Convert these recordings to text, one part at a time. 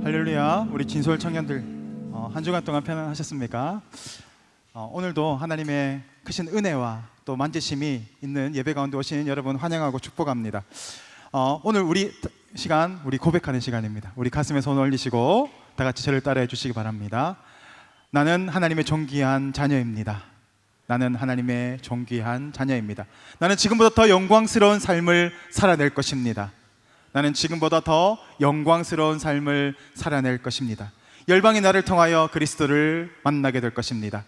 할렐루야. 우리 진솔 청년들 한 주간 동안 편안하셨습니까? 오늘도 하나님의 크신 은혜와 또 만지심이 있는 예배 가운데 오신 여러분 환영하고 축복합니다. 오늘 우리 시간, 우리 고백하는 시간입니다. 우리 가슴에 손 올리시고 다 같이 저를 따라해 주시기 바랍니다. 나는 하나님의 존귀한 자녀입니다. 나는 하나님의 존귀한 자녀입니다. 나는 지금보다 더 영광스러운 삶을 살아낼 것입니다. 나는 지금보다 더 영광스러운 삶을 살아낼 것입니다. 열방의 나를 통하여 그리스도를 만나게 될 것입니다.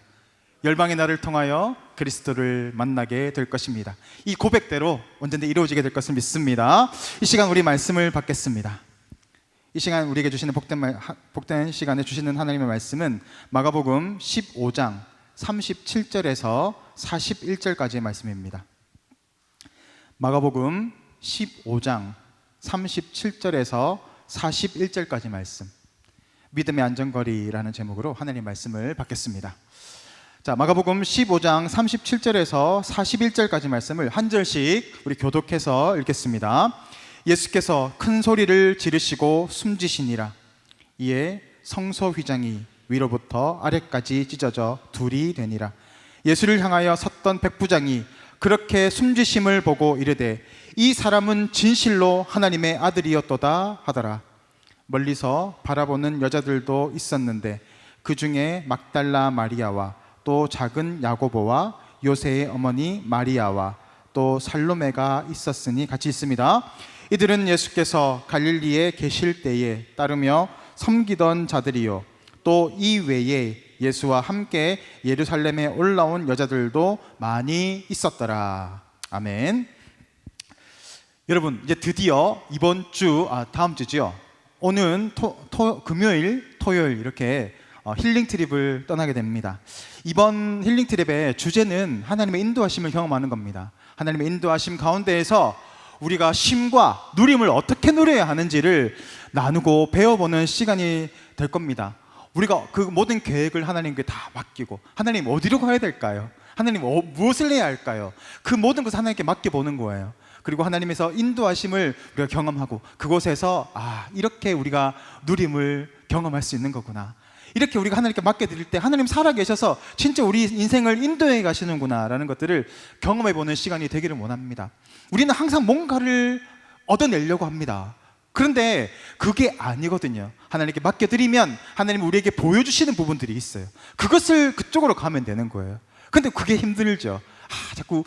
열방의 나를 통하여 그리스도를 만나게 될 것입니다. 이 고백대로 언젠가 이루어지게 될 것을 믿습니다. 이 시간 우리 말씀을 받겠습니다. 이 시간 우리에게 주시는 복된 시간에 주시는 하나님의 말씀은 마가복음 15장 37절에서 41절까지의 말씀입니다. 마가복음 15장 37절에서 41절까지 말씀, 믿음의 안전거리라는 제목으로 하나님 말씀을 받겠습니다. 자, 마가복음 15장 37절에서 41절까지 말씀을 한 절씩 우리 교독해서 읽겠습니다. 예수께서 큰 소리를 지르시고 숨지시니라. 이에 성소 휘장이 위로부터 아래까지 찢어져 둘이 되니라. 예수를 향하여 섰던 백부장이 그렇게 숨지심을 보고 이르되 이 사람은 진실로 하나님의 아들이었도다 하더라. 멀리서 바라보는 여자들도 있었는데 그 중에 막달라 마리아와 또 작은 야고보와 요새의 어머니 마리아와 또 살로메가 있었으니 같이 있습니다. 이들은 예수께서 갈릴리에 계실 때에 따르며 섬기던 자들이요 또 이 외에 예수와 함께 예루살렘에 올라온 여자들도 많이 있었더라. 아멘. 여러분, 이제 드디어 이번 주, 다음 주죠. 오는 금요일, 토요일 이렇게 힐링 트립을 떠나게 됩니다. 이번 힐링 트립의 주제는 하나님의 인도하심을 경험하는 겁니다. 하나님의 인도하심 가운데에서 우리가 쉼과 누림을 어떻게 누려야 하는지를 나누고 배워보는 시간이 될 겁니다. 우리가 그 모든 계획을 하나님께 다 맡기고, 하나님 어디로 가야 될까요? 하나님 무엇을 해야 할까요? 그 모든 것을 하나님께 맡겨보는 거예요. 그리고 하나님에서 인도하심을 우리가 경험하고 그곳에서 이렇게 우리가 누림을 경험할 수 있는 거구나, 이렇게 우리가 하나님께 맡겨드릴 때 하나님 살아계셔서 진짜 우리 인생을 인도해 가시는구나 라는 것들을 경험해보는 시간이 되기를 원합니다. 우리는 항상 뭔가를 얻어내려고 합니다. 그런데 그게 아니거든요. 하나님께 맡겨드리면 하나님 우리에게 보여주시는 부분들이 있어요. 그것을 그쪽으로 가면 되는 거예요. 근데 그게 힘들죠. 자꾸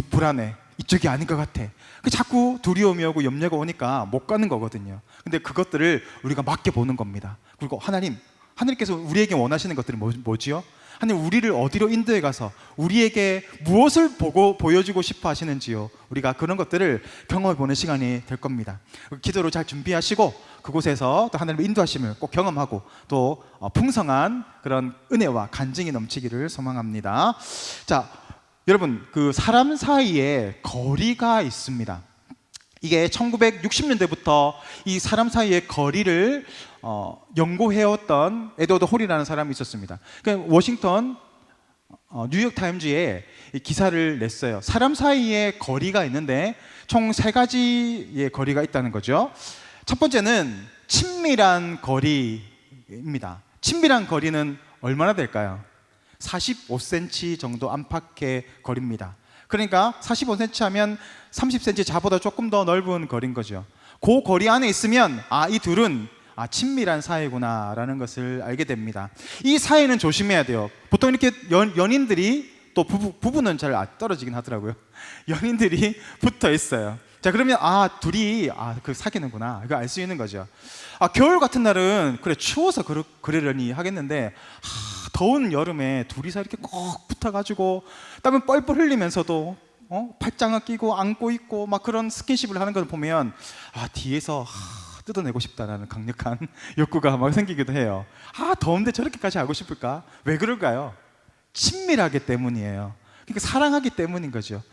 불안해, 이쪽이 아닌 것 같아, 자꾸 두려움이 오고 염려가 오니까 못 가는 거거든요. 근데 그것들을 우리가 맡겨보는 겁니다. 그리고 하나님께서 우리에게 원하시는 것들은 뭐지요? 하나님 우리를 어디로 인도해 가서 우리에게 무엇을 보여주고 싶어 하시는지요, 우리가 그런 것들을 경험해 보는 시간이 될 겁니다. 기도로 잘 준비하시고 그곳에서 또 하나님의 인도하심을 꼭 경험하고 또 풍성한 그런 은혜와 간증이 넘치기를 소망합니다. 자, 여러분, 그 사람 사이에 거리가 있습니다. 이게 1960년대부터 이 사람 사이의 거리를 연구해왔던 에드워드 홀이라는 사람이 있었습니다. 그러니까 워싱턴 뉴욕 타임즈에 기사를 냈어요. 사람 사이에 거리가 있는데 총 3가지의 거리가 있다는 거죠. 첫 번째는 친밀한 거리입니다. 친밀한 거리는 얼마나 될까요? 45cm 정도 안팎의 거리입니다. 그러니까 45cm 하면 30cm 자보다 조금 더 넓은 거리인 거죠. 그 거리 안에 있으면 이 둘은 친밀한 사이구나 라는 것을 알게 됩니다. 이 사이는 조심해야 돼요. 보통 이렇게 연인들이, 또 부부는 잘 떨어지긴 하더라고요. 연인들이 붙어 있어요. 자, 그러면 둘이 그 사귀는구나, 이거 알 수 있는 거죠. 겨울 같은 날은 그래 추워서 그러려니 하겠는데 더운 여름에 둘이서 이렇게 꼭 붙어가지고 땀을 뻘뻘 흘리면서도 팔짱을 끼고 안고 있고 막 그런 스킨십을 하는 걸 보면 뒤에서 뜯어내고 싶다라는 강력한 욕구가 막 생기기도 해요. 더운데 저렇게까지 하고 싶을까? 왜 그럴까요? 친밀하기 때문이에요. 그러니까 사랑하기 때문인 거죠.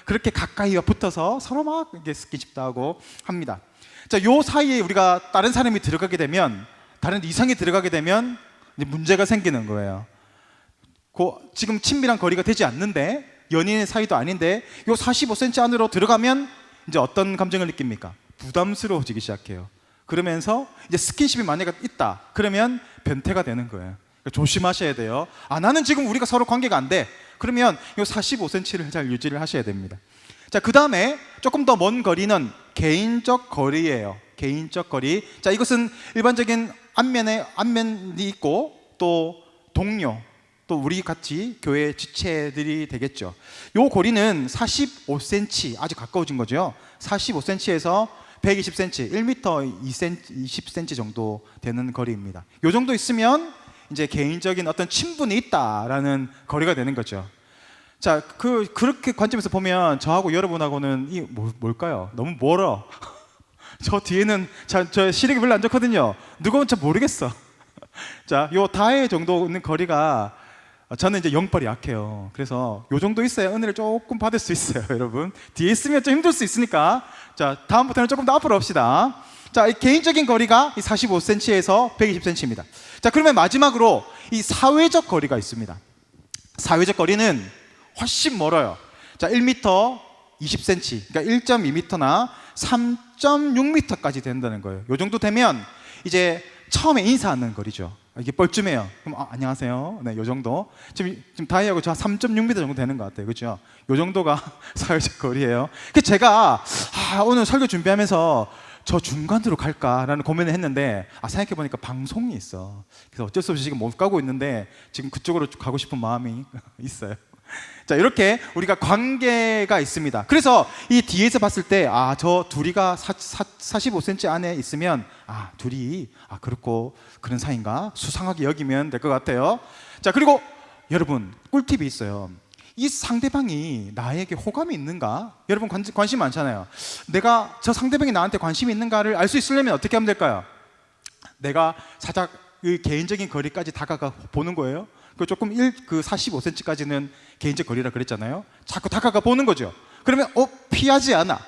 그렇게 가까이 붙어서 서로 막 이게 스킨십도 하고 합니다. 자, 요 사이에 우리가 다른 사람이 들어가게 되면, 다른 이성이 들어가게 되면 이제 문제가 생기는 거예요. 지금 친밀한 거리가 되지 않는데, 연인의 사이도 아닌데 요 45cm 안으로 들어가면 이제 어떤 감정을 느낍니까? 부담스러워지기 시작해요. 그러면서 이제 스킨십이 만약에 있다. 그러면 변태가 되는 거예요. 그러니까 조심하셔야 돼요. 나는 지금 우리가 서로 관계가 안 돼. 그러면 이 45cm를 잘 유지를 하셔야 됩니다. 자, 그 다음에 조금 더 먼 거리는 개인적 거리예요. 개인적 거리. 자, 이것은 일반적인 안면이 있고 또 동료, 또 우리 같이 교회 지체들이 되겠죠. 요 거리는 45cm, 아주 가까워진 거죠. 45cm에서 120cm, 1m 20cm 정도 되는 거리입니다. 요 정도 있으면 이제 개인적인 어떤 친분이 있다라는 거리가 되는 거죠. 자, 그렇게 관점에서 보면 저하고 여러분하고는 뭘까요? 너무 멀어. 저 뒤에는 저 시력이 별로 안 좋거든요. 누구는 잘 모르겠어. 자, 요 다해 정도 있는 거리가, 저는 이제 영빨이 약해요. 그래서 요 정도 있어야 은혜를 조금 받을 수 있어요, 여러분. 뒤에 있으면 좀 힘들 수 있으니까. 자, 다음부터는 조금 더 앞으로 합시다. 자, 이 개인적인 거리가 45cm에서 120cm입니다. 자, 그러면 마지막으로 이 사회적 거리가 있습니다. 사회적 거리는 훨씬 멀어요. 자, 1m 20cm, 그러니까 1.2m나 3.6m까지 된다는 거예요. 요 정도 되면 이제 처음에 인사하는 거리죠. 이게 뻘쭘해요. 그럼 안녕하세요. 네, 요 정도. 지금 다이하고 저 3.6m 정도 되는 것 같아요. 그렇죠? 요 정도가 사회적 거리예요. 그래서 제가 오늘 설교 준비하면서 저 중간으로 갈까라는 고민을 했는데 생각해보니까 방송이 있어. 그래서 어쩔 수 없이 지금 못 가고 있는데 지금 그쪽으로 가고 싶은 마음이 있어요. 자, 이렇게 우리가 관계가 있습니다. 그래서 이 뒤에서 봤을 때 저 둘이가 45cm 안에 있으면 둘이 그렇고 그런 사이인가 수상하게 여기면 될 것 같아요. 자, 그리고 여러분 꿀팁이 있어요. 이 상대방이 나에게 호감이 있는가? 여러분 관심 많잖아요. 내가 저 상대방이 나한테 관심이 있는가를 알 수 있으려면 어떻게 하면 될까요? 내가 살짝 개인적인 거리까지 다가가 보는 거예요. 조금 45cm까지는 개인적 거리라 그랬잖아요. 자꾸 다가가 보는 거죠. 그러면 피하지 않아.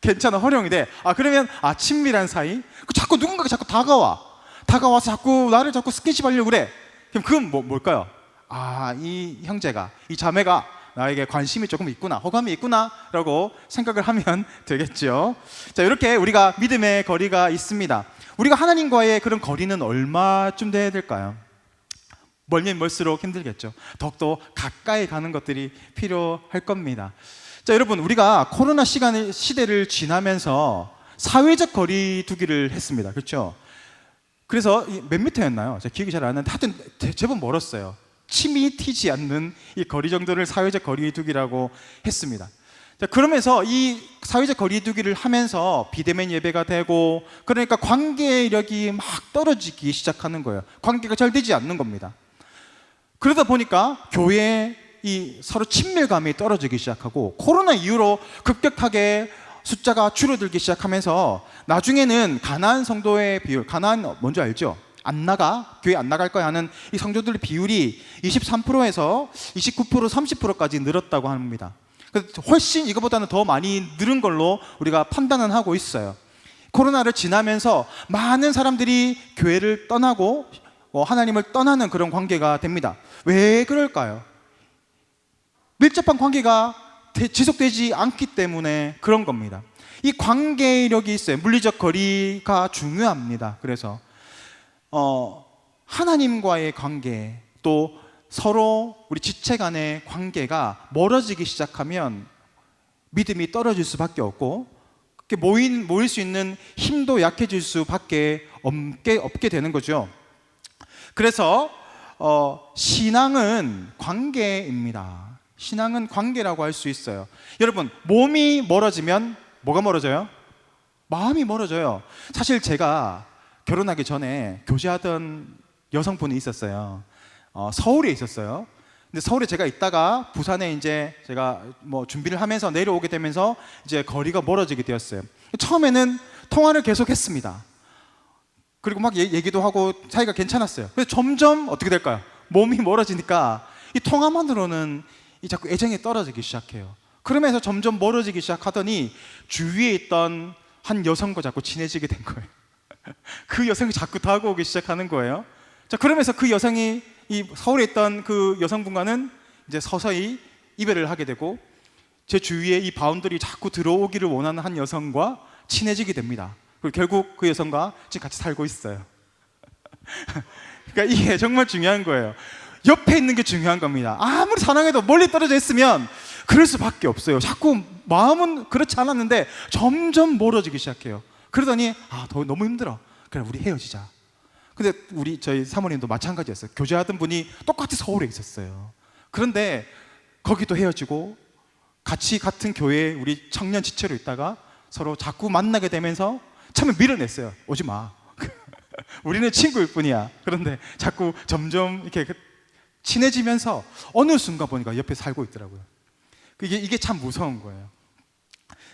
괜찮아, 허용이 돼. 그러면 친밀한 사이. 자꾸 누군가가 자꾸 다가와서 자꾸 나를 자꾸 스킨십 하려고 그래. 그럼 그건 뭘까요? 이 형제가, 이 자매가 나에게 관심이 조금 있구나, 호감이 있구나 라고 생각을 하면 되겠죠. 자, 이렇게 우리가 믿음의 거리가 있습니다. 우리가 하나님과의 그런 거리는 얼마쯤 돼야 될까요? 멀면 멀수록 힘들겠죠. 더욱더 가까이 가는 것들이 필요할 겁니다. 자, 여러분, 우리가 코로나 시대를 지나면서 사회적 거리 두기를 했습니다. 그렇죠? 그래서 몇 미터였나요? 제가 기억이 잘 안 나는데 하여튼 제법 멀었어요. 침이 튀지 않는 이 거리 정도를 사회적 거리 두기라고 했습니다. 자, 그러면서 이 사회적 거리 두기를 하면서 비대면 예배가 되고, 그러니까 관계력이 막 떨어지기 시작하는 거예요. 관계가 잘 되지 않는 겁니다. 그러다 보니까 교회의 이 서로 친밀감이 떨어지기 시작하고, 코로나 이후로 급격하게 숫자가 줄어들기 시작하면서 나중에는 가난한 성도의 비율, 가난한 뭔지 알죠? 교회 안 나갈 거야 하는 이 성도들의 비율이 23%에서 29%, 30%까지 늘었다고 합니다. 훨씬 이거보다는 더 많이 늘은 걸로 우리가 판단은 하고 있어요. 코로나를 지나면서 많은 사람들이 교회를 떠나고 하나님을 떠나는 그런 관계가 됩니다. 왜 그럴까요? 밀접한 관계가 지속되지 않기 때문에 그런 겁니다. 이 관계력이 있어요. 물리적 거리가 중요합니다. 그래서 하나님과의 관계, 또 서로 우리 지체 간의 관계가 멀어지기 시작하면 믿음이 떨어질 수밖에 없고, 모일 수 있는 힘도 약해질 수밖에 없게 되는 거죠. 그래서 신앙은 관계입니다. 신앙은 관계라고 할 수 있어요. 여러분, 몸이 멀어지면 뭐가 멀어져요? 마음이 멀어져요. 사실 제가 결혼하기 전에 교제하던 여성분이 있었어요. 서울에 있었어요. 근데 서울에 제가 있다가 부산에 이제 제가 준비를 하면서 내려오게 되면서 이제 거리가 멀어지게 되었어요. 처음에는 통화를 계속 했습니다. 그리고 막 얘기도 하고 사이가 괜찮았어요. 그래서 점점 어떻게 될까요? 몸이 멀어지니까 이 통화만으로는 자꾸 애정이 떨어지기 시작해요. 그러면서 점점 멀어지기 시작하더니 주위에 있던 한 여성과 자꾸 친해지게 된 거예요. 그 여성이 자꾸 다가오기 시작하는 거예요. 자, 그러면서 그 여성이 이 서울에 있던 그 여성분과는 이제 서서히 이별을 하게 되고, 제 주위에 이 바운더리 자꾸 들어오기를 원하는 한 여성과 친해지게 됩니다. 그리고 결국 그 여성과 지금 같이 살고 있어요. 그러니까 이게 정말 중요한 거예요. 옆에 있는 게 중요한 겁니다. 아무리 사랑해도 멀리 떨어져 있으면 그럴 수밖에 없어요. 자꾸 마음은 그렇지 않았는데 점점 멀어지기 시작해요. 그러더니 너무 힘들어. 그래 우리 헤어지자. 근데 저희 사모님도 마찬가지였어요. 교제하던 분이 똑같이 서울에 있었어요. 그런데 거기도 헤어지고 같이 같은 교회에 우리 청년 지체로 있다가 서로 자꾸 만나게 되면서 처음에 밀어냈어요. 오지 마. 우리는 친구일 뿐이야. 그런데 자꾸 점점 이렇게 친해지면서 어느 순간 보니까 옆에 살고 있더라고요. 이게 참 무서운 거예요.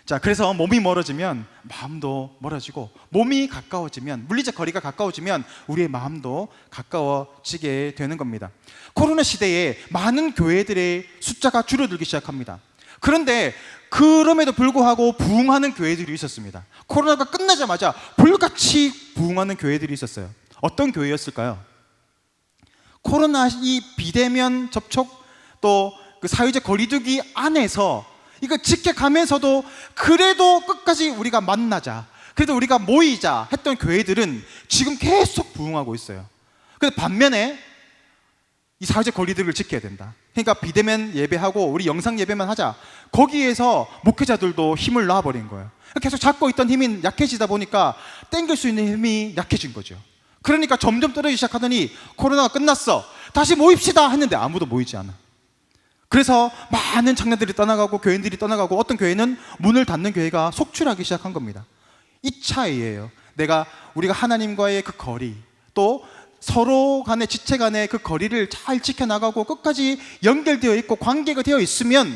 자, 그래서 몸이 멀어지면 마음도 멀어지고, 몸이 가까워지면, 물리적 거리가 가까워지면 우리의 마음도 가까워지게 되는 겁니다. 코로나 시대에 많은 교회들의 숫자가 줄어들기 시작합니다. 그런데 그럼에도 불구하고 부흥하는 교회들이 있었습니다. 코로나가 끝나자마자 불같이 부흥하는 교회들이 있었어요. 어떤 교회였을까요? 코로나 이 비대면 접촉 또 그 사회적 거리두기 안에서 이거 지켜가면서도 그래도 끝까지 우리가 만나자, 그래도 우리가 모이자 했던 교회들은 지금 계속 부흥하고 있어요. 근데 반면에 이 사회적 거리두기를 지켜야 된다. 그러니까 비대면 예배하고 우리 영상 예배만 하자. 거기에서 목회자들도 힘을 놔버린 거예요. 계속 잡고 있던 힘이 약해지다 보니까 땡길 수 있는 힘이 약해진 거죠. 그러니까 점점 떨어지기 시작하더니 코로나가 끝났어, 다시 모입시다 했는데 아무도 모이지 않아. 그래서 많은 청년들이 떠나가고 교인들이 떠나가고 어떤 교회는 문을 닫는 교회가 속출하기 시작한 겁니다. 이 차이예요. 우리가 하나님과의 그 거리, 또 서로 간의 지체 간의 그 거리를 잘 지켜나가고 끝까지 연결되어 있고 관계가 되어 있으면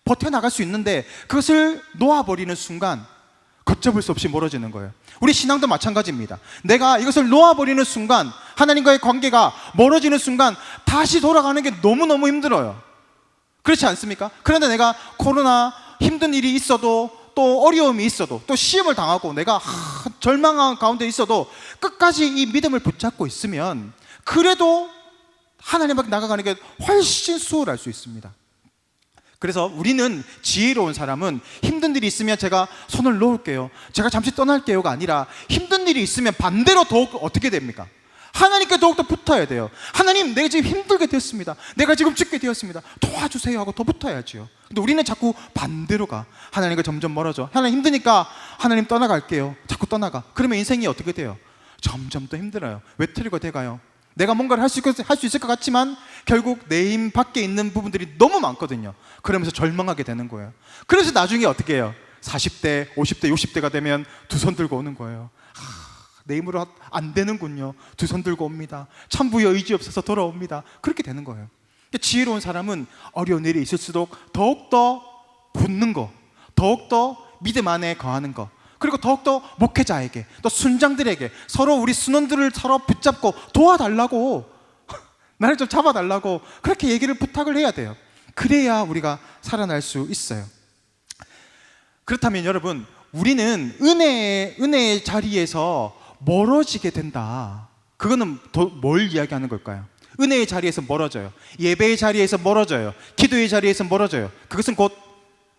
버텨나갈 수 있는데, 그것을 놓아버리는 순간 걷잡을 수 없이 멀어지는 거예요. 우리 신앙도 마찬가지입니다. 내가 이것을 놓아버리는 순간, 하나님과의 관계가 멀어지는 순간 다시 돌아가는 게 너무너무 힘들어요. 그렇지 않습니까? 그런데 내가 코로나 힘든 일이 있어도, 또 어려움이 있어도, 또 시험을 당하고 내가 절망한 가운데 있어도 끝까지 이 믿음을 붙잡고 있으면 그래도 하나님 밖에 나가가는 게 훨씬 수월할 수 있습니다. 그래서 우리는, 지혜로운 사람은 힘든 일이 있으면 제가 손을 놓을게요, 제가 잠시 떠날게요가 아니라, 힘든 일이 있으면 반대로 더욱 어떻게 됩니까? 하나님께 더욱더 붙어야 돼요. 하나님, 내가 지금 힘들게 됐습니다, 내가 지금 죽게 되었습니다, 도와주세요 하고 더 붙어야죠. 근데 우리는 자꾸 반대로 가. 하나님과 점점 멀어져. 하나님 힘드니까 하나님 떠나갈게요. 자꾸 떠나가. 그러면 인생이 어떻게 돼요? 점점 더 힘들어요. 외톨이가 돼가요. 내가 뭔가를 할 수 있을 것 같지만 결국 내 힘 밖에 있는 부분들이 너무 많거든요. 그러면서 절망하게 되는 거예요. 그래서 나중에 어떻게 해요? 40대, 50대, 60대가 되면 두 손 들고 오는 거예요. 내 힘으로 안 되는군요. 두 손 들고 옵니다. 참부여 의지 없어서 돌아옵니다. 그렇게 되는 거예요. 지혜로운 사람은 어려운 일이 있을수록 더욱더 붙는 거, 더욱더 믿음 안에 거하는 거, 그리고 더욱더 목회자에게, 또 순장들에게 서로 우리 순원들을 서로 붙잡고 도와달라고, 나를 좀 잡아달라고 그렇게 얘기를 부탁을 해야 돼요. 그래야 우리가 살아날 수 있어요. 그렇다면 여러분, 우리는 은혜의 자리에서 멀어지게 된다. 그거는 뭘 이야기하는 걸까요? 은혜의 자리에서 멀어져요. 예배의 자리에서 멀어져요. 기도의 자리에서 멀어져요. 그것은 곧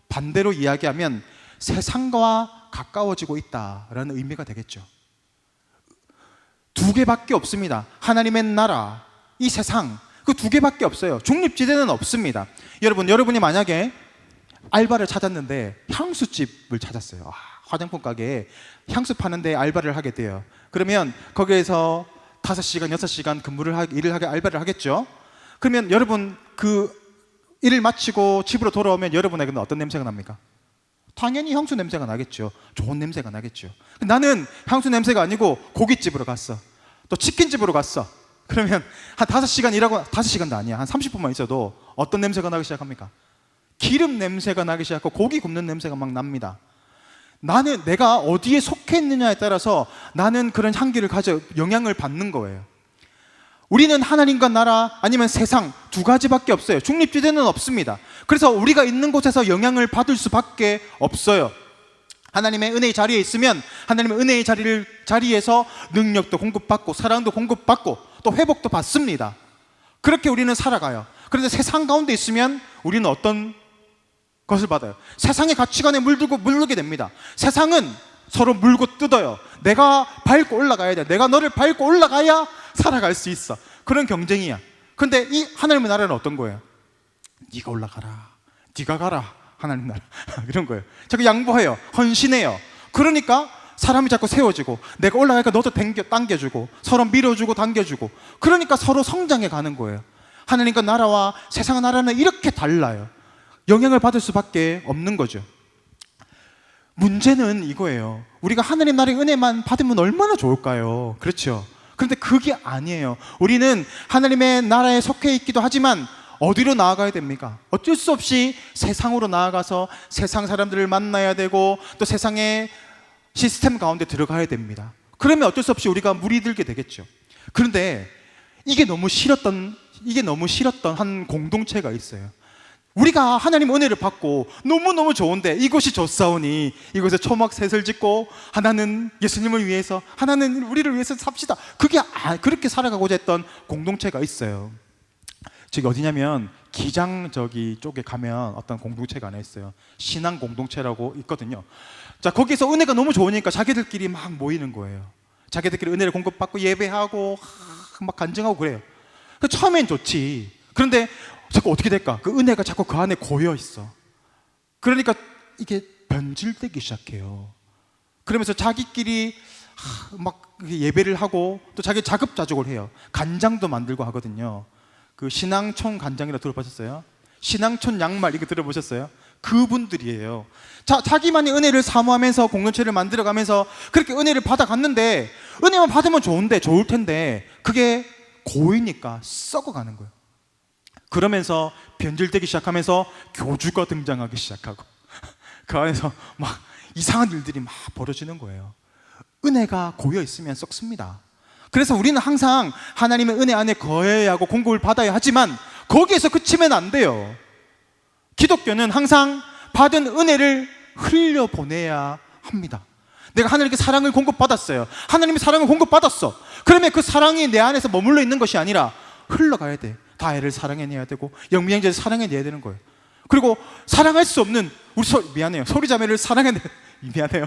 반대로 이야기하면 세상과 가까워지고 있다라는 의미가 되겠죠. 두 개밖에 없습니다. 하나님의 나라, 이 세상, 그 두 개밖에 없어요. 중립지대는 없습니다. 여러분이 만약에 알바를 찾았는데 향수집을 찾았어요. 화장품 가게에 향수 파는데 알바를 하게 돼요. 그러면 거기에서 5시간, 6시간 알바를 하겠죠. 그러면 여러분 그 일을 마치고 집으로 돌아오면 여러분에게는 어떤 냄새가 납니까? 당연히 향수 냄새가 나겠죠. 좋은 냄새가 나겠죠. 나는 향수 냄새가 아니고 고깃집으로 갔어, 또 치킨집으로 갔어. 그러면 한 5시간 일하고, 5시간도 아니야, 한 30분만 있어도 어떤 냄새가 나기 시작합니까? 기름 냄새가 나기 시작하고 고기 굽는 냄새가 막 납니다. 내가 어디에 속해 있느냐에 따라서 나는 그런 향기를 영향을 받는 거예요. 우리는 하나님과 나라 아니면 세상 두 가지밖에 없어요. 중립지대는 없습니다. 그래서 우리가 있는 곳에서 영향을 받을 수밖에 없어요. 하나님의 은혜의 자리에 있으면 하나님의 은혜의 자리에서 능력도 공급받고 사랑도 공급받고 또 회복도 받습니다. 그렇게 우리는 살아가요. 그런데 세상 가운데 있으면 우리는 어떤 것을 받아요? 세상의 가치관에 물들게 됩니다. 세상은 서로 물고 뜯어요. 내가 밟고 올라가야 돼. 내가 너를 밟고 올라가야 살아갈 수 있어. 그런 경쟁이야. 근데 이 하나님의 나라는 어떤 거예요? 네가 올라가라, 네가 가라, 하나님 나라 이런 거예요. 자꾸 양보해요. 헌신해요. 그러니까 사람이 자꾸 세워지고, 내가 올라가니까 너도 당겨주고, 서로 밀어주고 당겨주고, 그러니까 서로 성장해 가는 거예요. 하나님과 나라와 세상 나라는 이렇게 달라요. 영향을 받을 수밖에 없는 거죠. 문제는 이거예요. 우리가 하나님 나라의 은혜만 받으면 얼마나 좋을까요? 그렇죠? 그런데 그게 아니에요. 우리는 하나님의 나라에 속해 있기도 하지만 어디로 나아가야 됩니까? 어쩔 수 없이 세상으로 나아가서 세상 사람들을 만나야 되고, 또 세상의 시스템 가운데 들어가야 됩니다. 그러면 어쩔 수 없이 우리가 물이 들게 되겠죠. 그런데 이게 너무 싫었던 한 공동체가 있어요. 우리가 하나님 은혜를 받고 너무너무 좋은데 이곳이 좋사오니 이곳에 초막셋을 짓고, 하나는 예수님을 위해서, 하나는 우리를 위해서 삽시다. 그렇게 살아가고자 했던 공동체가 있어요. 저기 어디냐면 기장 쪽에 가면 어떤 공동체가 하나 있어요. 신앙 공동체라고 있거든요. 자, 거기서 은혜가 너무 좋으니까 자기들끼리 막 모이는 거예요. 자기들끼리 은혜를 공급받고 예배하고 막 간증하고 그래요. 처음엔 좋지. 그런데 자꾸 어떻게 될까? 그 은혜가 자꾸 그 안에 고여 있어. 그러니까 이게 변질되기 시작해요. 그러면서 자기끼리 막 예배를 하고, 또 자기 자급자족을 해요. 간장도 만들고 하거든요. 그 신앙촌 간장이라 들어보셨어요? 신앙촌 양말 이거 들어보셨어요? 그분들이에요. 자기만의 은혜를 사모하면서 공동체를 만들어가면서 그렇게 은혜를 받아갔는데, 은혜만 받으면 좋을 텐데 그게 고이니까 썩어가는 거예요. 그러면서 변질되기 시작하면서 교주가 등장하기 시작하고 그 안에서 막 이상한 일들이 막 벌어지는 거예요. 은혜가 고여 있으면 썩습니다. 그래서 우리는 항상 하나님의 은혜 안에 거해야 하고 공급을 받아야 하지만 거기에서 그치면 안 돼요. 기독교는 항상 받은 은혜를 흘려보내야 합니다. 내가 하나님께 사랑을 공급받았어요. 하나님의 사랑을 공급받았어. 그러면 그 사랑이 내 안에서 머물러 있는 것이 아니라 흘러가야 돼. 다혜를 사랑해내야 되고, 영미형제를 사랑해내야 되는 거예요. 그리고 사랑할 수 없는 미안해요. 소리자매를 미안해요.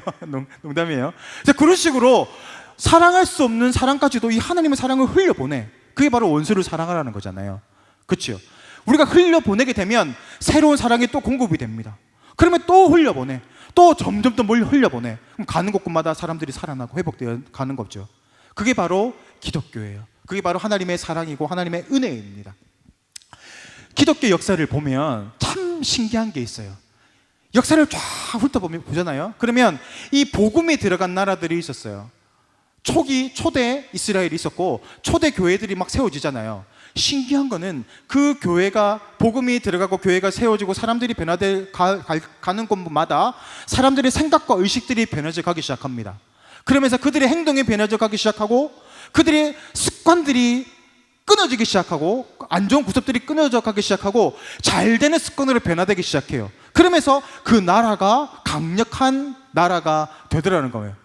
농담이에요. 그런 식으로 사랑할 수 없는 사랑까지도 이 하나님의 사랑을 흘려보내. 그게 바로 원수를 사랑하라는 거잖아요. 그렇죠? 우리가 흘려보내게 되면 새로운 사랑이 또 공급이 됩니다. 그러면 또 흘려보내. 또 점점 더 뭘 흘려보내. 그럼 가는 곳마다 사람들이 살아나고 회복되어 가는 거죠. 그게 바로 기독교예요. 그게 바로 하나님의 사랑이고 하나님의 은혜입니다. 기독교 역사를 보면 참 신기한 게 있어요. 역사를 쫙 훑어보잖아요. 그러면 이 복음이 들어간 나라들이 있었어요. 초대 이스라엘이 있었고, 초대 교회들이 막 세워지잖아요. 신기한 거는 그 교회가, 복음이 들어가고 교회가 세워지고 사람들이 가는 곳마다 사람들의 생각과 의식들이 변해져 가기 시작합니다. 그러면서 그들의 행동이 변해져 가기 시작하고, 그들의 습관들이 끊어지기 시작하고, 안 좋은 구습들이 끊어져 가기 시작하고, 잘 되는 습관으로 변화되기 시작해요. 그러면서 그 나라가 강력한 나라가 되더라는 거예요.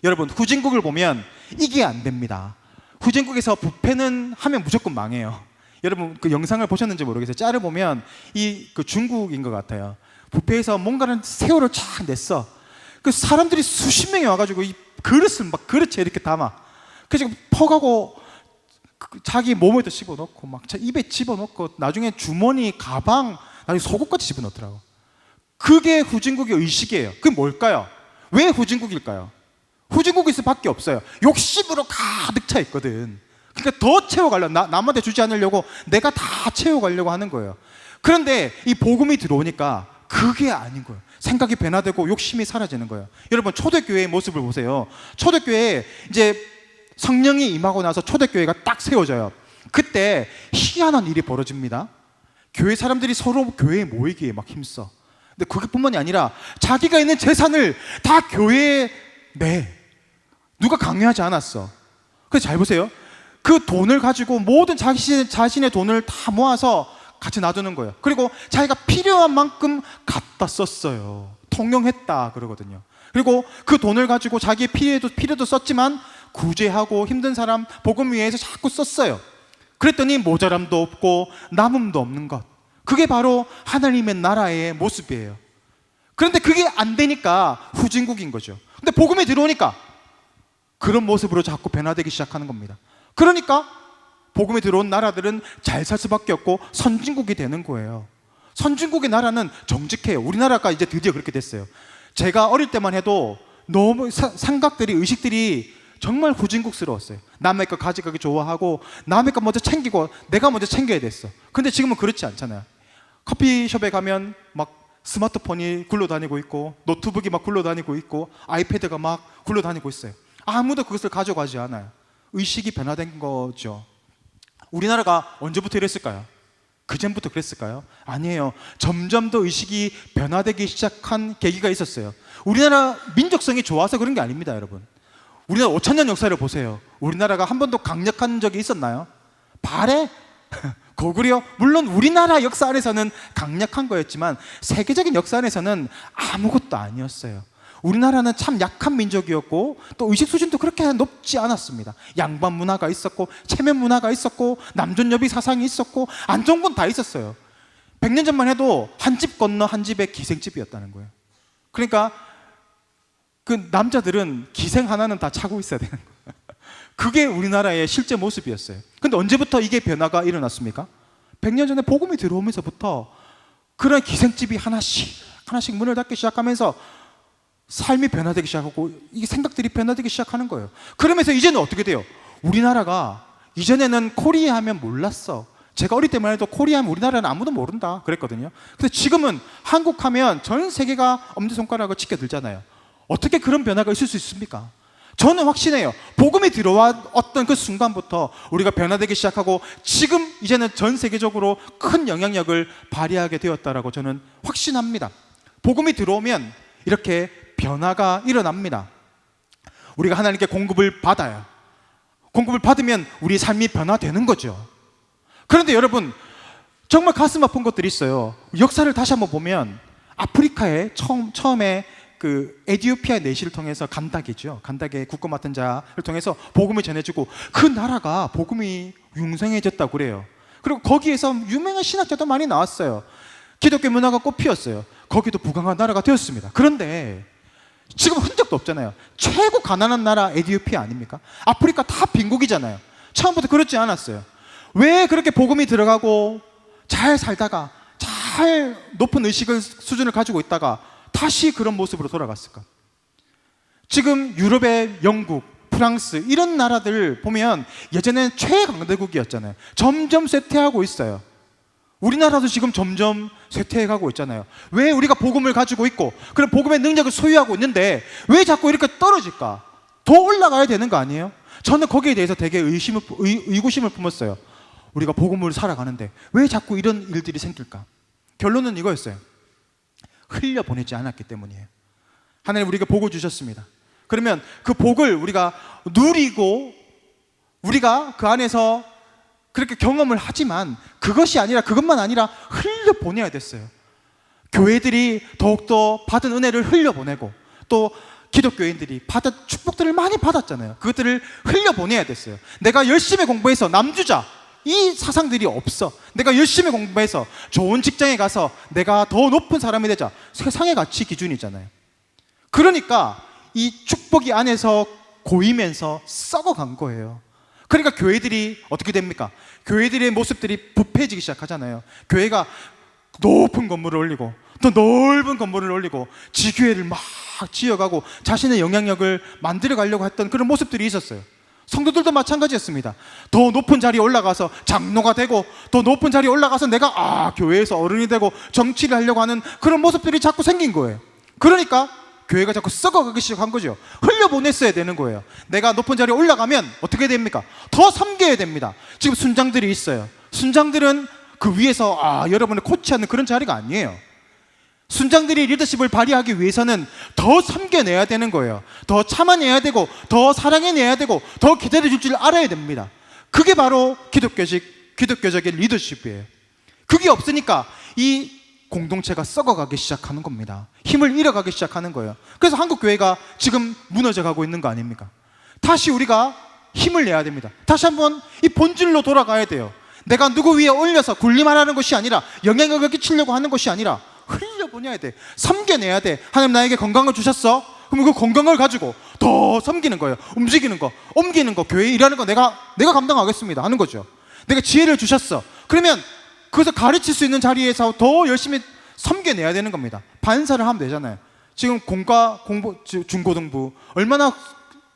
여러분, 후진국을 보면 이게 안 됩니다. 후진국에서 부패는 하면 무조건 망해요. 여러분 그 영상을 보셨는지 모르겠어요. 짤을 보면 그 중국인 것 같아요. 부패해서 뭔가를 새우를 쫙 냈어. 그 사람들이 수십 명이 와가지고 이 그릇을 막 그릇에 이렇게 담아. 그래서 퍼가고 자기 몸에도 집어넣고 막 입에 집어넣고 나중에 주머니, 가방, 나중에 속옷까지 집어넣더라고. 그게 후진국의 의식이에요. 그게 뭘까요? 왜 후진국일까요? 후진국일 수밖에 없어요. 욕심으로 가득 차 있거든. 그러니까 더 채워가려고, 남한테 주지 않으려고 내가 다 채워가려고 하는 거예요. 그런데 이 복음이 들어오니까 그게 아닌 거예요. 생각이 변화되고 욕심이 사라지는 거예요. 여러분 초대교회의 모습을 보세요. 초대교회에 이제 성령이 임하고 나서 초대교회가 딱 세워져요. 그때 희한한 일이 벌어집니다. 교회 사람들이 서로 교회에 모이기에 막 힘써. 근데 그것뿐만이 아니라 자기가 있는 재산을 다 교회에 내. 누가 강요하지 않았어. 그래서 잘 보세요. 그 돈을 가지고 모든 자신의 돈을 다 모아서 같이 놔두는 거예요. 그리고 자기가 필요한 만큼 갖다 썼어요. 통용했다 그러거든요. 그리고 그 돈을 가지고 자기의 필요도 썼지만 구제하고 힘든 사람 복음 위해서 자꾸 썼어요. 그랬더니 모자람도 없고 남음도 없는 것. 그게 바로 하나님의 나라의 모습이에요. 그런데 그게 안 되니까 후진국인 거죠. 근데 복음이 들어오니까 그런 모습으로 자꾸 변화되기 시작하는 겁니다. 그러니까 복음이 들어온 나라들은 잘 살 수밖에 없고 선진국이 되는 거예요. 선진국의 나라는 정직해요. 우리나라가 이제 드디어 그렇게 됐어요. 제가 어릴 때만 해도 너무 생각들이, 의식들이 정말 후진국스러웠어요. 남의 거 가져가기 좋아하고 남의 거 먼저 챙기고 내가 먼저 챙겨야 됐어. 근데 지금은 그렇지 않잖아요. 커피숍에 가면 막 스마트폰이 굴러다니고 있고 노트북이 막 굴러다니고 있고 아이패드가 막 굴러다니고 있어요. 아무도 그것을 가져가지 않아요. 의식이 변화된 거죠. 우리나라가 언제부터 이랬을까요? 그전부터 그랬을까요? 아니에요. 점점 더 의식이 변화되기 시작한 계기가 있었어요. 우리나라 민족성이 좋아서 그런 게 아닙니다, 여러분. 우리나라 5,000년 역사를 보세요. 우리나라가 한 번도 강력한 적이 있었나요? 발해? 고구려? 물론 우리나라 역사 안에서는 강력한 거였지만 세계적인 역사 안에서는 아무것도 아니었어요. 우리나라는 참 약한 민족이었고 또 의식 수준도 그렇게 높지 않았습니다. 양반 문화가 있었고 체면 문화가 있었고 남존여비 사상이 있었고 안 좋은 건 다 있었어요. 100년 전만 해도 한 집 건너 한 집의 기생집이었다는 거예요. 그러니까 그 남자들은 기생 하나는 다 차고 있어야 되는 거예요. 그게 우리나라의 실제 모습이었어요. 근데 언제부터 이게 변화가 일어났습니까? 100년 전에 복음이 들어오면서부터 그런 기생집이 하나씩 문을 닫기 시작하면서 삶이 변화되기 시작하고 이게 생각들이 변화되기 시작하는 거예요. 그러면서 이제는 어떻게 돼요? 우리나라가 이전에는 코리아 하면 몰랐어. 제가 어릴 때만 해도 코리아 하면 우리나라는 아무도 모른다 그랬거든요. 근데 지금은 한국 하면 전 세계가 엄지손가락을 치켜들잖아요. 어떻게 그런 변화가 있을 수 있습니까? 저는 확신해요. 복음이 들어왔던 그 순간부터 우리가 변화되기 시작하고 지금 이제는 전 세계적으로 큰 영향력을 발휘하게 되었다라고 저는 확신합니다. 복음이 들어오면 이렇게 변화가 일어납니다. 우리가 하나님께 공급을 받아요. 공급을 받으면 우리 삶이 변화되는 거죠. 그런데 여러분 정말 가슴 아픈 것들이 있어요. 역사를 다시 한번 보면 아프리카에 처음에 그 에티오피아 내시를 통해서 간다게죠. 간다게 국고 맡은 자를 통해서 복음을 전해주고 그 나라가 복음이 융성해졌다고 그래요. 그리고 거기에서 유명한 신학자도 많이 나왔어요. 기독교 문화가 꽃피었어요. 거기도 부강한 나라가 되었습니다. 그런데 지금 흔적도 없잖아요. 최고 가난한 나라 에티오피아 아닙니까? 아프리카 다 빈국이잖아요. 처음부터 그렇지 않았어요. 왜 그렇게 복음이 들어가고 잘 살다가 잘 높은 의식을 수준을 가지고 있다가 다시 그런 모습으로 돌아갔을까? 지금 유럽의 영국, 프랑스 이런 나라들 보면 예전에는 최강대국이었잖아요. 점점 쇠퇴하고 있어요. 우리나라도 지금 점점 쇠퇴해가고 있잖아요. 왜 우리가 복음을 가지고 있고 그런 복음의 능력을 소유하고 있는데 왜 자꾸 이렇게 떨어질까? 더 올라가야 되는 거 아니에요? 저는 거기에 대해서 되게 의구심을 품었어요. 우리가 복음을 살아가는데 왜 자꾸 이런 일들이 생길까? 결론은 이거였어요. 흘려보내지 않았기 때문이에요. 하나님 우리에게 복을 주셨습니다. 그러면 그 복을 우리가 누리고 우리가 그 안에서 그렇게 경험을 하지만 그것만 아니라 흘려보내야 됐어요. 교회들이 더욱더 받은 은혜를 흘려보내고 또 기독교인들이 받은 축복들을 많이 받았잖아요. 그것들을 흘려보내야 됐어요. 내가 열심히 공부해서 남주자 이 사상들이 없어. 내가 열심히 공부해서 좋은 직장에 가서 내가 더 높은 사람이 되자. 세상의 가치 기준이잖아요. 그러니까 이 축복이 안에서 고이면서 썩어간 거예요. 그러니까 교회들이 어떻게 됩니까? 교회들의 모습들이 부패해지기 시작하잖아요. 교회가 높은 건물을 올리고 또 넓은 건물을 올리고 지교회를 막 지어가고 자신의 영향력을 만들어 가려고 했던 그런 모습들이 있었어요. 성도들도 마찬가지였습니다. 더 높은 자리에 올라가서 장로가 되고 더 높은 자리에 올라가서 내가 교회에서 어른이 되고 정치를 하려고 하는 그런 모습들이 자꾸 생긴 거예요. 그러니까 교회가 자꾸 썩어가기 시작한 거죠. 흘려보냈어야 되는 거예요. 내가 높은 자리에 올라가면 어떻게 됩니까? 더 섬겨야 됩니다. 지금 순장들이 있어요. 순장들은 그 위에서 여러분을 코치하는 그런 자리가 아니에요. 순장들이 리더십을 발휘하기 위해서는 더 섬겨내야 되는 거예요. 더 참아내야 되고 더 사랑해내야 되고 더 기다려줄 줄 알아야 됩니다. 그게 바로 기독교적인 리더십이에요. 그게 없으니까 이 공동체가 썩어가기 시작하는 겁니다. 힘을 잃어가기 시작하는 거예요. 그래서 한국교회가 지금 무너져가고 있는 거 아닙니까? 다시 우리가 힘을 내야 됩니다. 다시 한번 이 본질로 돌아가야 돼요. 내가 누구 위에 올려서 군림하라는 것이 아니라 영향력을 끼치려고 하는 것이 아니라 흘려보내야 돼. 섬겨내야 돼. 하나님 나에게 건강을 주셨어. 그러면 그 건강을 가지고 더 섬기는 거예요. 움직이는 거, 옮기는 거, 교회에 일하는 거 내가 감당하겠습니다 하는 거죠. 내가 지혜를 주셨어. 그러면 그래서 가르칠 수 있는 자리에서 더 열심히 섬겨내야 되는 겁니다. 반사를 하면 되잖아요. 지금 공부, 중고등부 얼마나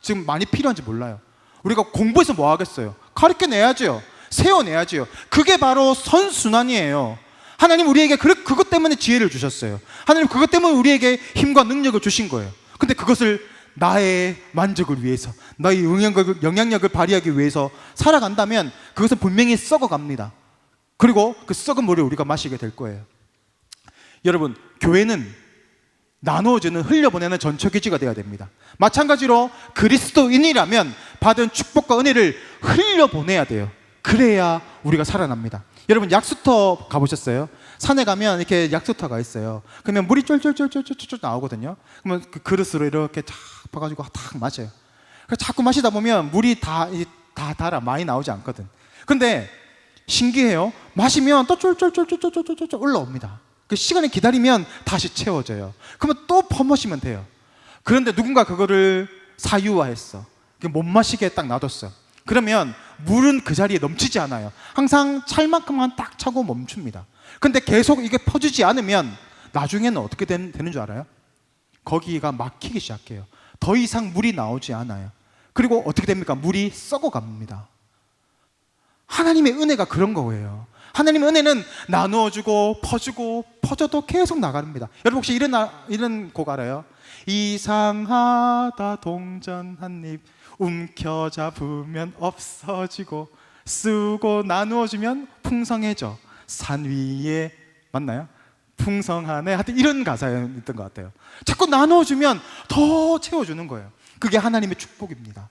지금 많이 필요한지 몰라요. 우리가 공부해서 뭐 하겠어요? 가르쳐내야죠. 세워내야죠. 그게 바로 선순환이에요. 하나님 우리에게 그것 때문에 지혜를 주셨어요. 하나님 그것 때문에 우리에게 힘과 능력을 주신 거예요. 근데 그것을 나의 만족을 위해서, 나의 영향력을 발휘하기 위해서 살아간다면 그것은 분명히 썩어갑니다. 그리고 그 썩은 물을 우리가 마시게 될 거예요. 여러분, 교회는 나누어주는, 흘려보내는 전초기지가 되어야 됩니다. 마찬가지로 그리스도인이라면 받은 축복과 은혜를 흘려보내야 돼요. 그래야 우리가 살아납니다. 여러분, 약수터 가보셨어요? 산에 가면 이렇게 약수터가 있어요. 그러면 물이 쫄쫄쫄쫄쫄쫄 나오거든요. 그러면 그 그릇으로 이렇게 탁 봐가지고 탁 마셔요. 그래서 자꾸 마시다 보면 물이 다 달아, 많이 나오지 않거든. 근데 신기해요. 마시면 또 쫄쫄쫄쫄쫄쫄쫄 올라옵니다. 그 시간을 기다리면 다시 채워져요. 그러면 또 퍼마시면 돼요. 그런데 누군가 그거를 사유화했어. 못 마시게 딱 놔뒀어. 그러면 물은 그 자리에 넘치지 않아요. 항상 찰 만큼만 딱 차고 멈춥니다. 근데 계속 이게 퍼지지 않으면 나중에는 어떻게 되는 줄 알아요? 거기가 막히기 시작해요. 더 이상 물이 나오지 않아요. 그리고 어떻게 됩니까? 물이 썩어갑니다. 하나님의 은혜가 그런 거예요. 하나님의 은혜는 나누어주고 퍼주고 퍼져도 계속 나갑니다. 여러분 혹시 이런 곡 알아요? 이상하다 동전 한 입 움켜잡으면 없어지고 쓰고 나누어주면 풍성해져 산 위에, 맞나요? 풍성하네. 하여튼 이런 가사였던 것 같아요. 자꾸 나누어주면 더 채워주는 거예요. 그게 하나님의 축복입니다.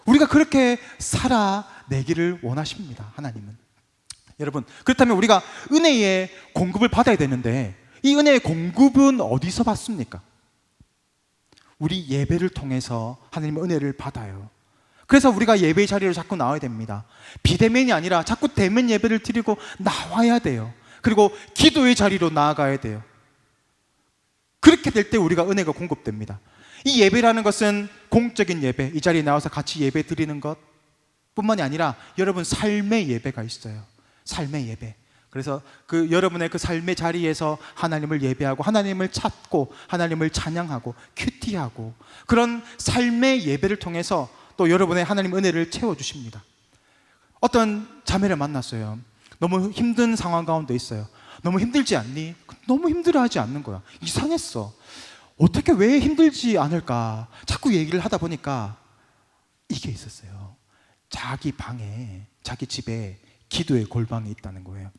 우리가 그렇게 살아내기를 원하십니다. 하나님은. 여러분, 그렇다면 우리가 은혜의 공급을 받아야 되는데 이 은혜의 공급은 어디서 받습니까? 우리 예배를 통해서 하나님의 은혜를 받아요. 그래서 우리가 예배의 자리로 자꾸 나와야 됩니다. 비대면이 아니라 자꾸 대면 예배를 드리고 나와야 돼요. 그리고 기도의 자리로 나아가야 돼요. 그렇게 될 때 우리가 은혜가 공급됩니다. 이 예배라는 것은 공적인 예배, 이 자리에 나와서 같이 예배 드리는 것 뿐만이 아니라 여러분 삶의 예배가 있어요. 삶의 예배. 그래서 여러분의 그 삶의 자리에서 하나님을 예배하고 하나님을 찾고 하나님을 찬양하고 큐티하고 그런 삶의 예배를 통해서 또 여러분의 하나님 은혜를 채워주십니다. 어떤 자매를 만났어요. 너무 힘든 상황 가운데 있어요. 너무 힘들지 않니? 너무 힘들어하지 않는 거야. 이상했어. 어떻게 왜 힘들지 않을까? 자꾸 얘기를 하다 보니까 이게 있었어요. 자기 방에, 자기 집에 기도의 골방이 있다는 거예요.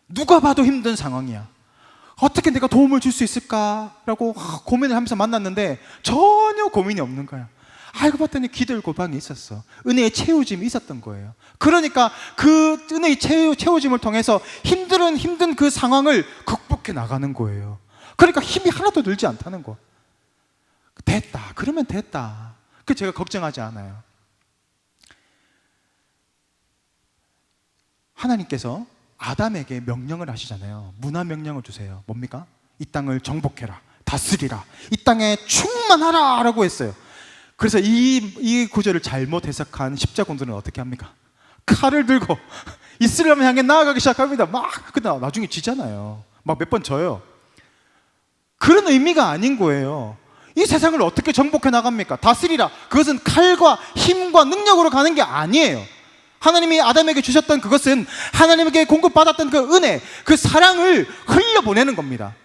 누가 봐도 힘든 상황이야. 어떻게 내가 도움을 줄 수 있을까라고 고민을 하면서 만났는데 전혀 고민이 없는 거야. 알고 봤더니 기도의 골방이 있었어. 은혜의 채워짐이 있었던 거예요. 그러니까 그 은혜의 채워짐을 통해서 힘든 그 상황을 극복해 나가는 거예요. 그러니까 힘이 하나도 들지 않다는 거. 됐다. 그러면 됐다. 그 제가 걱정하지 않아요. 하나님께서 아담에게 명령을 하시잖아요. 문화 명령을 주세요. 뭡니까? 이 땅을 정복해라, 다스리라, 이 땅에 충만하라 라고 했어요. 그래서 이 구절을 잘못 해석한 십자군들은 어떻게 합니까? 칼을 들고 이스라엘을 향해 나아가기 시작합니다. 근데 나중에 지잖아요. 막 몇 번 져요. 그런 의미가 아닌 거예요. 이 세상을 어떻게 정복해 나갑니까? 다스리라. 그것은 칼과 힘과 능력으로 가는 게 아니에요. 하나님이 아담에게 주셨던 그것은 하나님에게 공급받았던 그 은혜, 그 사랑을 흘려보내는 겁니다.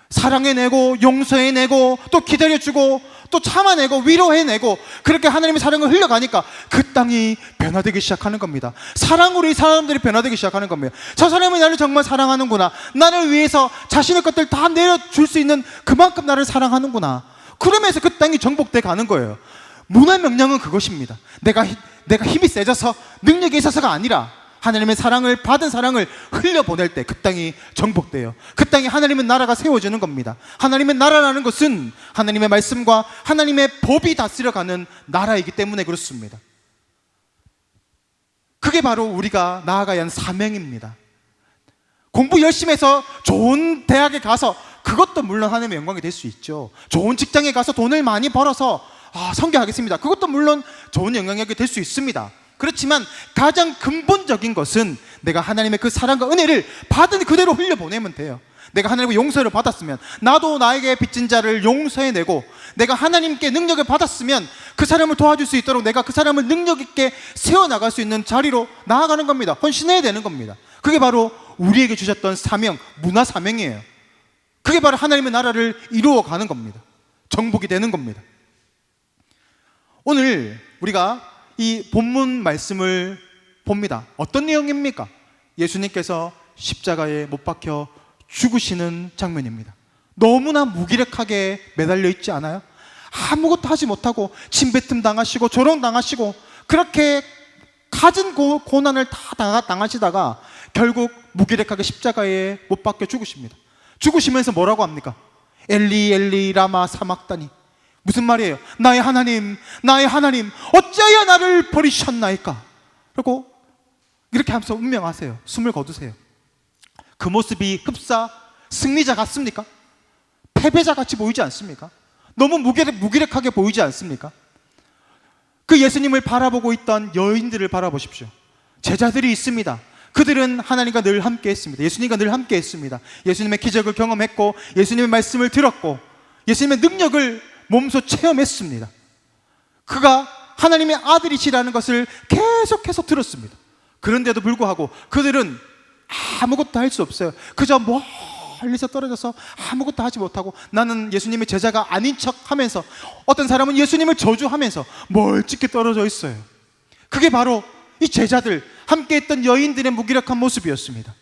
사랑해내고 용서해내고 또 기다려주고 또 참아내고 위로해내고 그렇게 하나님의 사랑을 흘려가니까 그 땅이 변화되기 시작하는 겁니다. 사랑으로 이 사람들이 변화되기 시작하는 겁니다. 저 사람이 나를 정말 사랑하는구나. 나를 위해서 자신의 것들 다 내려줄 수 있는 그만큼 나를 사랑하는구나. 그러면서 그 땅이 정복돼 가는 거예요. 문화 명령은 그것입니다. 내가 힘이 세져서 능력이 있어서가 아니라 하나님의 사랑을 받은 사랑을 흘려보낼 때 그 땅이 정복돼요. 그 땅에 하나님의 나라가 세워지는 겁니다. 하나님의 나라라는 것은 하나님의 말씀과 하나님의 법이 다스려가는 나라이기 때문에 그렇습니다. 그게 바로 우리가 나아가야 하는 사명입니다. 공부 열심히 해서 좋은 대학에 가서 그것도 물론 하나님의 영광이 될 수 있죠. 좋은 직장에 가서 돈을 많이 벌어서 선교하겠습니다. 그것도 물론 좋은 영향력이 될 수 있습니다. 그렇지만 가장 근본적인 것은 내가 하나님의 그 사랑과 은혜를 받은 그대로 흘려보내면 돼요. 내가 하나님의 용서를 받았으면 나도 나에게 빚진 자를 용서해내고, 내가 하나님께 능력을 받았으면 그 사람을 도와줄 수 있도록 내가 그 사람을 능력 있게 세워나갈 수 있는 자리로 나아가는 겁니다. 헌신해야 되는 겁니다. 그게 바로 우리에게 주셨던 사명, 문화 사명이에요. 그게 바로 하나님의 나라를 이루어가는 겁니다. 정복이 되는 겁니다. 오늘 우리가 이 본문 말씀을 봅니다. 어떤 내용입니까? 예수님께서 십자가에 못 박혀 죽으시는 장면입니다. 너무나 무기력하게 매달려 있지 않아요? 아무것도 하지 못하고 침뱉음 당하시고 조롱 당하시고 그렇게 갖은 고난을 다 당하시다가 결국 무기력하게 십자가에 못 박혀 죽으십니다. 죽으시면서 뭐라고 합니까? 엘리 엘리 라마 사막다니. 무슨 말이에요? 나의 하나님, 나의 하나님, 어찌하여 나를 버리셨나이까? 그리고 이렇게 하면서 운명하세요. 숨을 거두세요. 그 모습이 흡사 승리자 같습니까? 패배자 같이 보이지 않습니까? 너무 무기력하게 보이지 않습니까? 그 예수님을 바라보고 있던 여인들을 바라보십시오. 제자들이 있습니다. 그들은 하나님과 늘 함께 했습니다. 예수님과 늘 함께 했습니다. 예수님의 기적을 경험했고, 예수님의 말씀을 들었고, 예수님의 능력을 몸소 체험했습니다. 그가 하나님의 아들이시라는 것을 계속해서 들었습니다. 그런데도 불구하고 그들은 아무것도 할 수 없어요. 그저 멀리서 떨어져서 아무것도 하지 못하고 나는 예수님의 제자가 아닌 척 하면서, 어떤 사람은 예수님을 저주하면서 멀찍이 떨어져 있어요. 그게 바로 이 제자들, 함께 했던 여인들의 무기력한 모습이었습니다.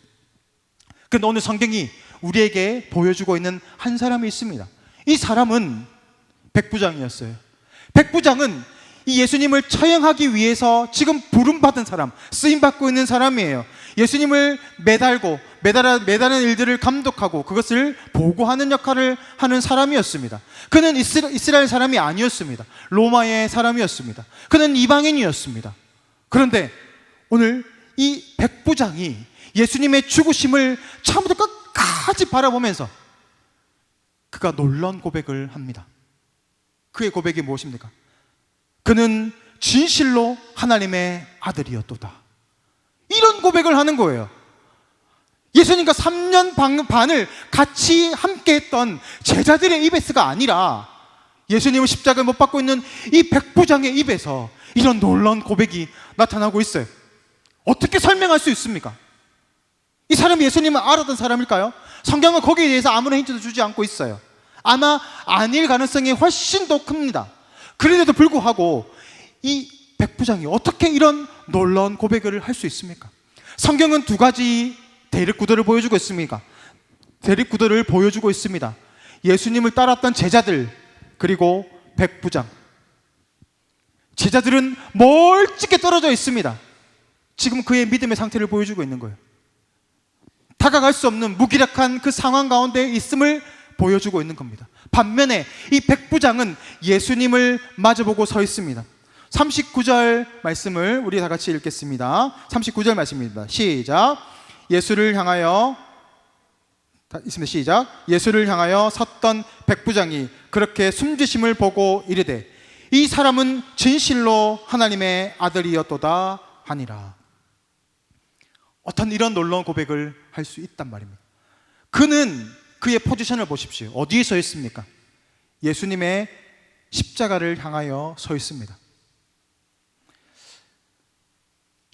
그런데 오늘 성경이 우리에게 보여주고 있는 한 사람이 있습니다. 이 사람은 백부장이었어요. 백부장은 이 예수님을 처형하기 위해서 지금 부름받은 사람, 쓰임받고 있는 사람이에요. 예수님을 매다는 일들을 감독하고 그것을 보고하는 역할을 하는 사람이었습니다. 그는 이스라엘 사람이 아니었습니다. 로마의 사람이었습니다. 그는 이방인이었습니다. 그런데 오늘 이 백부장이 예수님의 죽으심을 처음부터 끝까지 바라보면서 그가 놀라운 고백을 합니다. 그의 고백이 무엇입니까? 그는 진실로 하나님의 아들이었도다. 이런 고백을 하는 거예요. 예수님과 3년 반을 같이 함께 했던 제자들의 입에서가 아니라 예수님을 십자가에 못 박고 있는 이 백부장의 입에서 이런 놀라운 고백이 나타나고 있어요. 어떻게 설명할 수 있습니까? 이 사람이 예수님을 알았던 사람일까요? 성경은 거기에 대해서 아무런 힌트도 주지 않고 있어요. 아마 아닐 가능성이 훨씬 더 큽니다. 그런데도 불구하고 이 백부장이 어떻게 이런 놀라운 고백을 할 수 있습니까? 성경은 두 가지 대립구도를 보여주고 있습니다. 대립구도를 보여주고 있습니다. 예수님을 따랐던 제자들, 그리고 백부장. 제자들은 멀찍이 떨어져 있습니다. 지금 그의 믿음의 상태를 보여주고 있는 거예요. 다가갈 수 없는 무기력한 그 상황 가운데 있음을 보여주고 있는 겁니다. 반면에 이 백부장은 예수님을 마주보고 서 있습니다. 39절 말씀을 우리 다 같이 읽겠습니다. 39절 말씀입니다. 시작. 예수를 향하여 섰던 백부장이 그렇게 숨지심을 보고 이르되 이 사람은 진실로 하나님의 아들이었도다 하니라. 어떤 이런 놀라운 고백을 할 수 있단 말입니다. 그는 그의 포지션을 보십시오. 어디에 서 있습니까? 예수님의 십자가를 향하여 서 있습니다.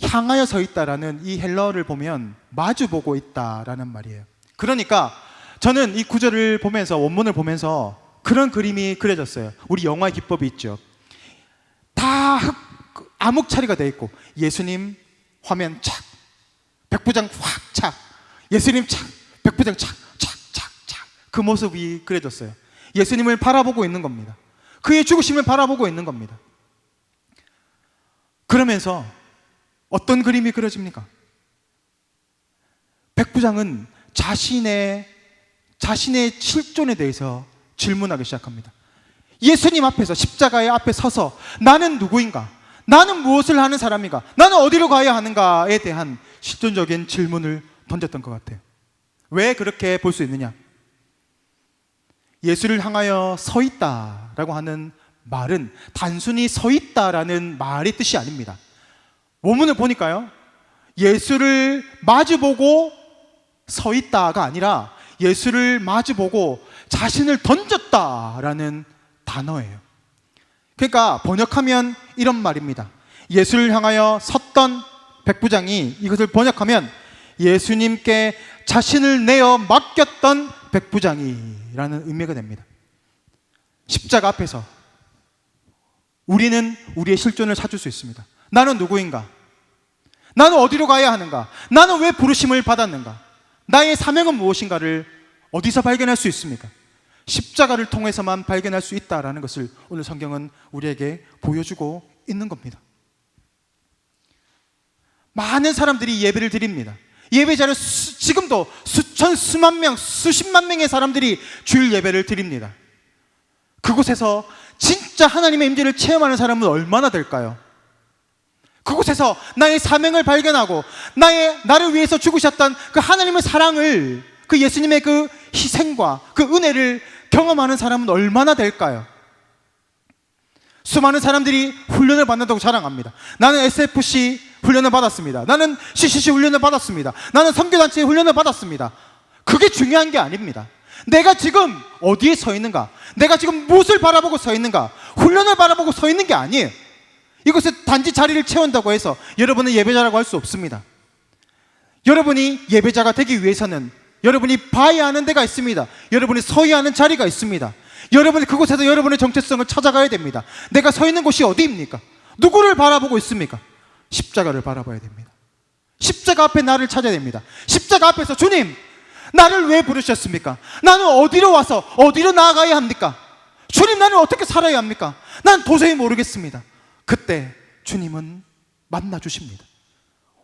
향하여 서 있다라는 이 헬러어를 보면 마주보고 있다라는 말이에요. 그러니까 저는 이 구절을 보면서, 원문을 보면서 그런 그림이 그려졌어요. 우리 영화의 기법이 있죠. 다 암흑 처리가 돼 있고 예수님 화면 착, 백부장 확 착, 예수님 착, 백부장 착, 착, 착, 착. 그 모습이 그려졌어요. 예수님을 바라보고 있는 겁니다. 그의 죽으심을 바라보고 있는 겁니다. 그러면서 어떤 그림이 그려집니까? 백부장은 자신의 실존에 대해서 질문하기 시작합니다. 예수님 앞에서, 십자가의 앞에 서서 나는 누구인가? 나는 무엇을 하는 사람인가? 나는 어디로 가야 하는가에 대한 실존적인 질문을 던졌던 것 같아요. 왜 그렇게 볼 수 있느냐? 예수를 향하여 서 있다라고 하는 말은 단순히 서 있다라는 말의 뜻이 아닙니다. 원문을 보니까요, 예수를 마주보고 서 있다가 아니라 예수를 마주보고 자신을 던졌다라는 단어예요. 그러니까 번역하면 이런 말입니다. 예수를 향하여 섰던 백부장이 이것을 번역하면 예수님께 자신을 내어 맡겼던 백부장이라는 의미가 됩니다. 십자가 앞에서 우리는 우리의 실존을 찾을 수 있습니다. 나는 누구인가? 나는 어디로 가야 하는가? 나는 왜 부르심을 받았는가? 나의 사명은 무엇인가를 어디서 발견할 수 있습니까? 십자가를 통해서만 발견할 수 있다라는 것을 오늘 성경은 우리에게 보여주고 있는 겁니다. 많은 사람들이 예배를 드립니다. 예배자를 지금도 수천, 수만 명, 수십만 명의 사람들이 주일 예배를 드립니다. 그곳에서 진짜 하나님의 임재를 체험하는 사람은 얼마나 될까요? 그곳에서 나의 사명을 발견하고 나를 위해서 죽으셨던 그 하나님의 사랑을, 그 예수님의 그 희생과 그 은혜를 경험하는 사람은 얼마나 될까요? 수많은 사람들이 훈련을 받는다고 자랑합니다. 나는 SFC 훈련을 받았습니다. 나는 CCC 훈련을 받았습니다. 나는 선교단체 훈련을 받았습니다. 그게 중요한 게 아닙니다. 내가 지금 어디에 서 있는가? 내가 지금 무엇을 바라보고 서 있는가? 훈련을 바라보고 서 있는 게 아니에요. 이것은 단지 자리를 채운다고 해서 여러분은 예배자라고 할 수 없습니다. 여러분이 예배자가 되기 위해서는 여러분이 봐야 하는 데가 있습니다. 여러분이 서야 하는 자리가 있습니다. 여러분이 그곳에서 여러분의 정체성을 찾아가야 됩니다. 내가 서 있는 곳이 어디입니까? 누구를 바라보고 있습니까? 십자가를 바라봐야 됩니다. 십자가 앞에 나를 찾아야 됩니다. 십자가 앞에서 주님, 나를 왜 부르셨습니까? 나는 어디로 와서 어디로 나아가야 합니까? 주님, 나는 어떻게 살아야 합니까? 난 도저히 모르겠습니다. 그때 주님은 만나 주십니다.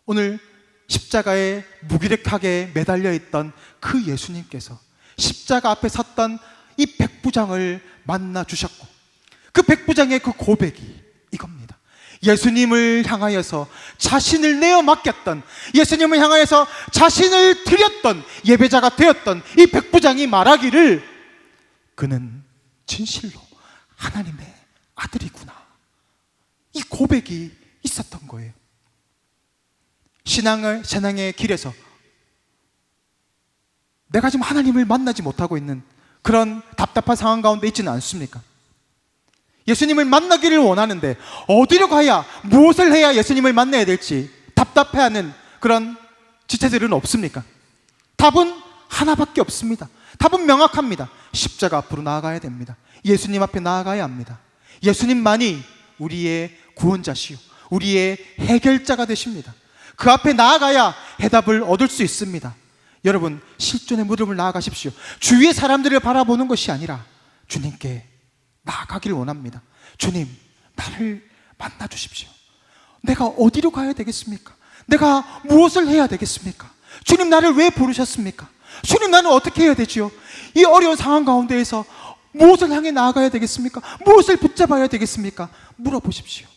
오늘 십자가에 무기력하게 매달려 있던 그 예수님께서 십자가 앞에 섰던 이 백부장을 만나 주셨고, 그 백부장의 그 고백이 이겁니다. 예수님을 향하여서 자신을 내어 맡겼던, 예수님을 향하여서 자신을 드렸던 예배자가 되었던 이 백부장이 말하기를, 그는 진실로 하나님의 아들이구나. 이 고백이 있었던 거예요. 신앙의 길에서 내가 지금 하나님을 만나지 못하고 있는 그런 답답한 상황 가운데 있지는 않습니까? 예수님을 만나기를 원하는데 어디로 가야, 무엇을 해야 예수님을 만나야 될지 답답해하는 그런 지체들은 없습니까? 답은 하나밖에 없습니다. 답은 명확합니다. 십자가 앞으로 나아가야 됩니다. 예수님 앞에 나아가야 합니다. 예수님만이 우리의 구원자시요 우리의 해결자가 되십니다. 그 앞에 나아가야 해답을 얻을 수 있습니다. 여러분, 실존의 무릎을 나아가십시오. 주위의 사람들을 바라보는 것이 아니라 주님께 나아가기를 원합니다. 주님, 나를 만나 주십시오. 내가 어디로 가야 되겠습니까? 내가 무엇을 해야 되겠습니까? 주님, 나를 왜 부르셨습니까? 주님, 나는 어떻게 해야 되지요? 이 어려운 상황 가운데에서 무엇을 향해 나아가야 되겠습니까? 무엇을 붙잡아야 되겠습니까? 물어보십시오.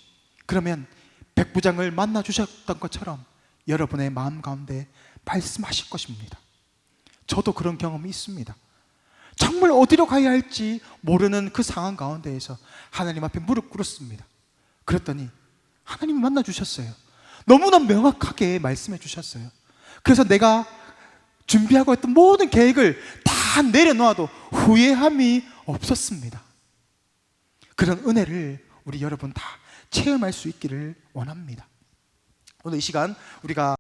그러면 백부장을 만나 주셨던 것처럼 여러분의 마음 가운데 말씀하실 것입니다. 저도 그런 경험이 있습니다. 정말 어디로 가야 할지 모르는 그 상황 가운데에서 하나님 앞에 무릎 꿇었습니다. 그랬더니 하나님이 만나 주셨어요. 너무나 명확하게 말씀해 주셨어요. 그래서 내가 준비하고 있던 모든 계획을 다 내려놓아도 후회함이 없었습니다. 그런 은혜를 우리 여러분 다 체험할 수 있기를 원합니다. 오늘 이 시간 우리가